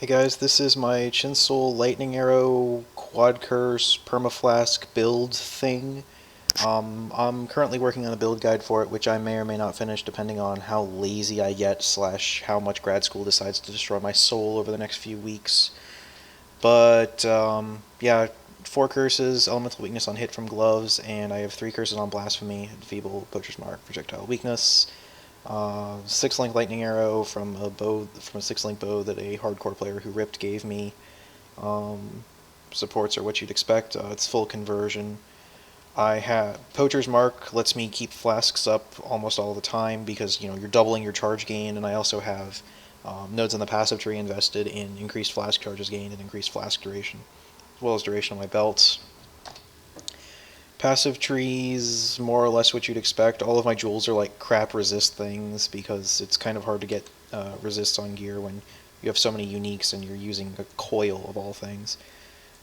Hey guys, this is my Chinsoul Lightning Arrow quadcurse permaflask build thing. I'm currently working on a build guide for it, which I may or may not finish depending on how lazy I get / how much grad school decides to destroy my soul over the next few weeks. But yeah, 4 curses, elemental weakness on hit from gloves, and I have 3 curses on blasphemy, feeble, poacher's mark, projectile weakness. 6-link lightning arrow from a 6-link bow that a hardcore player who ripped gave me. Um, Supports are what you'd expect. It's full conversion. I have Poacher's Mark lets me keep flasks up almost all the time because you're doubling your charge gain, and I also have nodes in the passive tree invested in increased flask charges gained and increased flask duration, as well as duration on my belts. Passive trees, more or less what you'd expect. All of my jewels are like crap resist things because it's kind of hard to get resists on gear when you have so many uniques and you're using a coil of all things.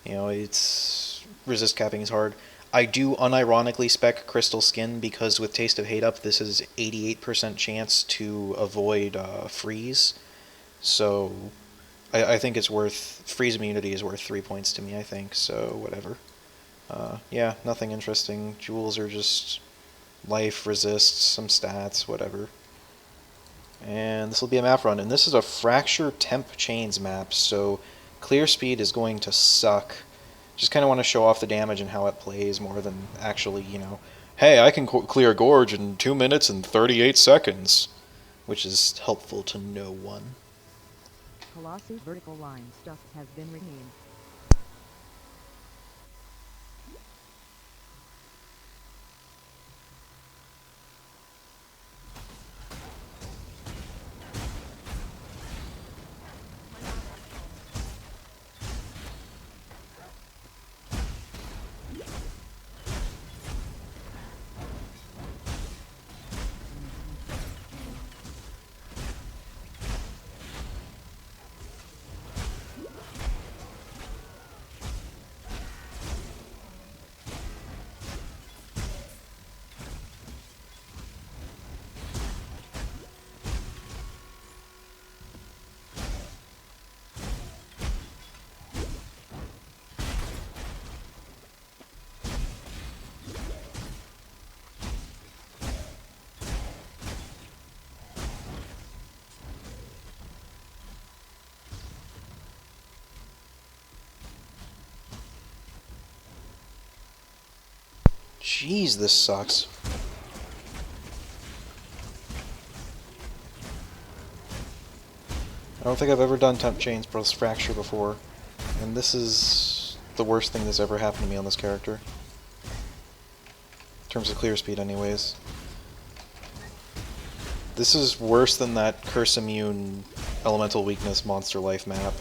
It's resist capping is hard. I do unironically spec Crystal Skin because with Taste of Hate up, this is 88% chance to avoid freeze. So I think it's worth, freeze immunity is worth 3 points to me, I think, so whatever. Yeah, nothing interesting. Jewels are just life, resists, some stats, whatever. And this will be a map run, and this is a Fracture TempChains map, so clear speed is going to suck. Just kind of want to show off the damage and how it plays more than actually, hey, I can clear Gorge in 2 minutes and 38 seconds, which is helpful to no one. Colossus vertical line stuff has been renamed. Jeez, this sucks. I don't think I've ever done TempChains plus Fracture before, and this is the worst thing that's ever happened to me on this character. In terms of clear speed, anyways. This is worse than that Curse Immune Elemental Weakness Monster Life map.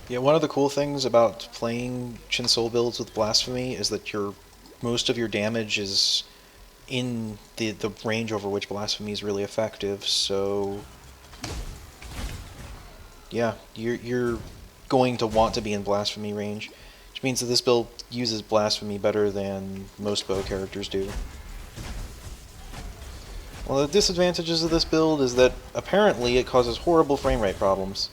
Yeah, one of the cool things about playing Chinsoul builds with Blasphemy is that most of your damage is in the range over which Blasphemy is really effective, so yeah, you're going to want to be in Blasphemy range, which means that this build uses Blasphemy better than most bow characters do. One of the disadvantages of this build is that apparently it causes horrible frame rate problems.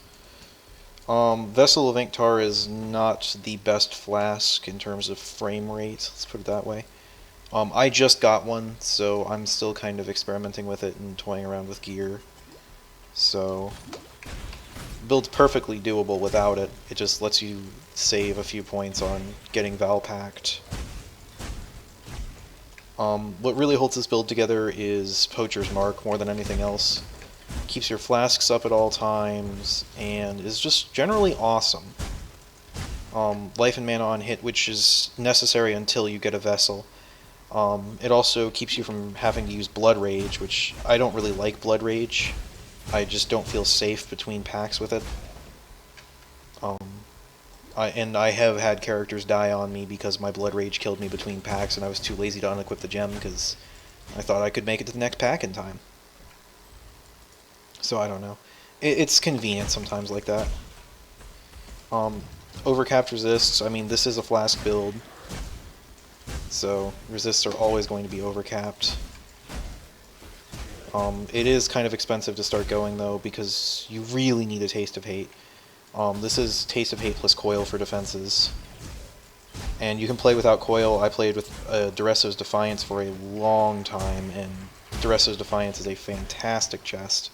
Vessel of Inktar is not the best flask in terms of frame rate, let's put it that way. I just got one, so I'm still kind of experimenting with it and toying around with gear. So, build's perfectly doable without it. It just lets you save a few points on getting Val packed. What really holds this build together is Poacher's Mark more than anything else. Keeps your flasks up at all times, and is just generally awesome. Life and mana on hit, which is necessary until you get a vessel. It also keeps you from having to use Blood Rage, which I don't really like Blood Rage. I just don't feel safe between packs with it. Um, I have had characters die on me because my Blood Rage killed me between packs, and I was too lazy to unequip the gem because I thought I could make it to the next pack in time. So I don't know. It's convenient sometimes like that. Overcapped resists, I mean, this is a flask build, so resists are always going to be overcapped. It is kind of expensive to start going, though, because you really need a Taste of Hate. This is Taste of Hate plus Coil for defenses. And you can play without Coil. I played with Duresso's Defiance for a long time, and Duresso's Defiance is a fantastic chest.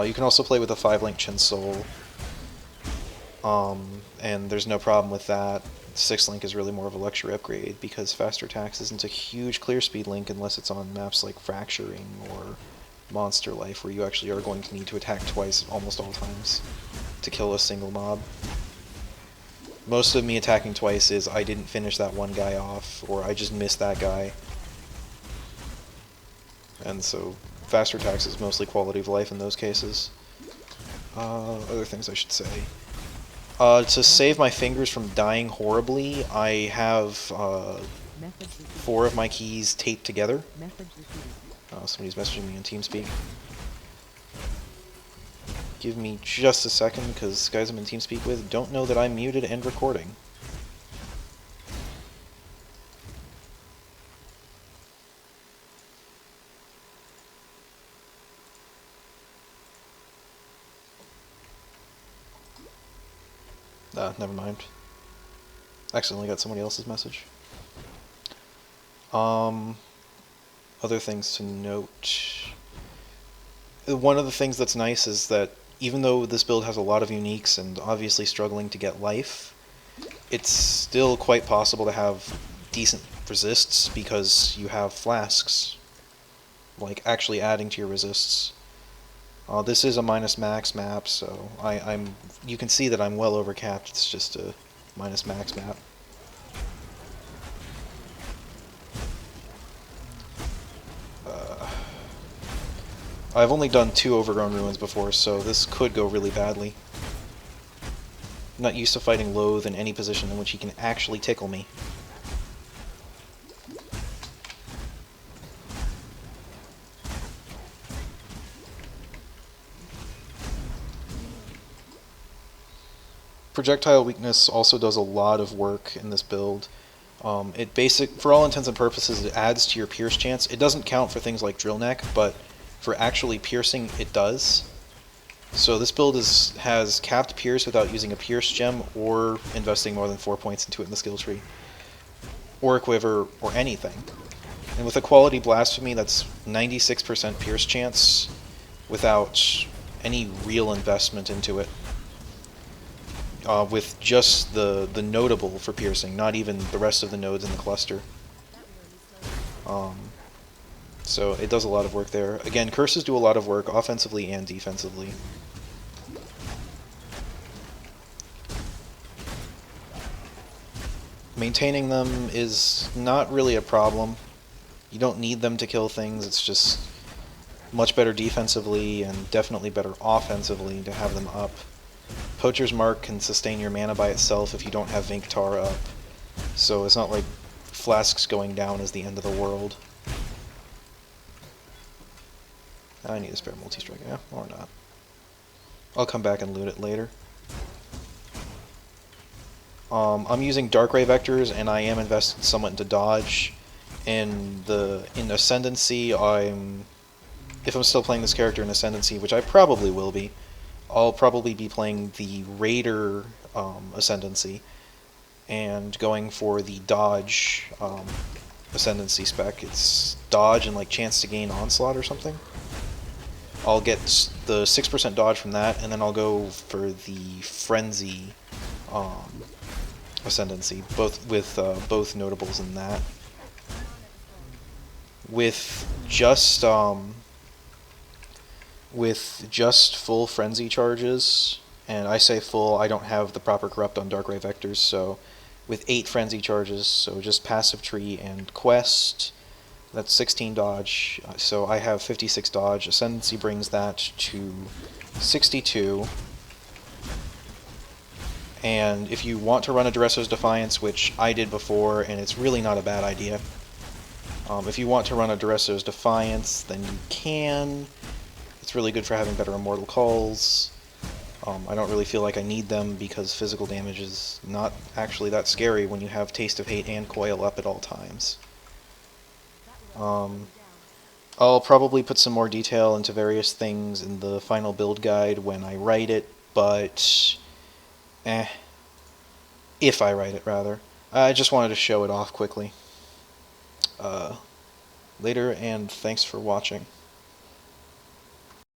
You can also play with a 5-link Chin Soul, and there's no problem with that. 6-link is really more of a luxury upgrade, because faster attacks isn't a huge clear speed link unless it's on maps like Fracturing or Monster Life, where you actually are going to need to attack twice almost all times to kill a single mob. Most of me attacking twice is I didn't finish that one guy off, or I just missed that guy. And so faster attacks is mostly quality of life in those cases. Other things I should say. To save my fingers from dying horribly, I have 4 of my keys taped together. Somebody's messaging me in TeamSpeak. Give me just a second, because guys I'm in TeamSpeak with don't know that I'm muted and recording. Never mind. Accidentally got somebody else's message. Other things to note. One of the things that's nice is that even though this build has a lot of uniques and obviously struggling to get life, it's still quite possible to have decent resists because you have flasks, like actually adding to your resists. This is a minus max map, so you can see that I'm well overcapped. It's just a minus max map. I've only done 2 Overgrown Ruins before, so this could go really badly. I'm not used to fighting Loathe in any position in which he can actually tickle me. Projectile weakness also does a lot of work in this build. For all intents and purposes, it adds to your pierce chance. It doesn't count for things like Drill Neck, but for actually piercing, it does. So this build has capped pierce without using a pierce gem or investing more than 4 points into it in the skill tree, or a quiver, or anything. And with a quality blasphemy, that's 96% pierce chance without any real investment into it. With just the notable for piercing, not even the rest of the nodes in the cluster. So it does a lot of work there. Again, curses do a lot of work offensively and defensively. Maintaining them is not really a problem. You don't need them to kill things, it's just much better defensively and definitely better offensively to have them up. Poacher's Mark can sustain your mana by itself if you don't have Vinktar up, so it's not like Flasks going down is the end of the world. I need a spare multi-strike, yeah, or not. I'll come back and loot it later. I'm using Darkrai Vectors, and I am invested somewhat into dodge. In Ascendancy, if I'm still playing this character in Ascendancy, which I probably will be, I'll probably be playing the Raider Ascendancy, and going for the dodge Ascendancy spec. It's dodge and like chance to gain Onslaught or something. I'll get the 6% dodge from that, and then I'll go for the Frenzy Ascendancy, with both notables in that. With just full Frenzy charges, and I say full, I don't have the proper Corrupt on Darkrai Vectors, so with 8 frenzy charges, so just passive tree and quest. That's 16 dodge, so I have 56 dodge. Ascendancy brings that to 62. And if you want to run a Dresser's Defiance, which I did before, and it's really not a bad idea, if you want to run a Dresser's Defiance, then you can. It's really good for having better Immortal Calls. I don't really feel like I need them because physical damage is not actually that scary when you have Taste of Hate and Coil up at all times. I'll probably put some more detail into various things in the final build guide when I write it, but if I write it, rather. I just wanted to show it off quickly. Later, and thanks for watching.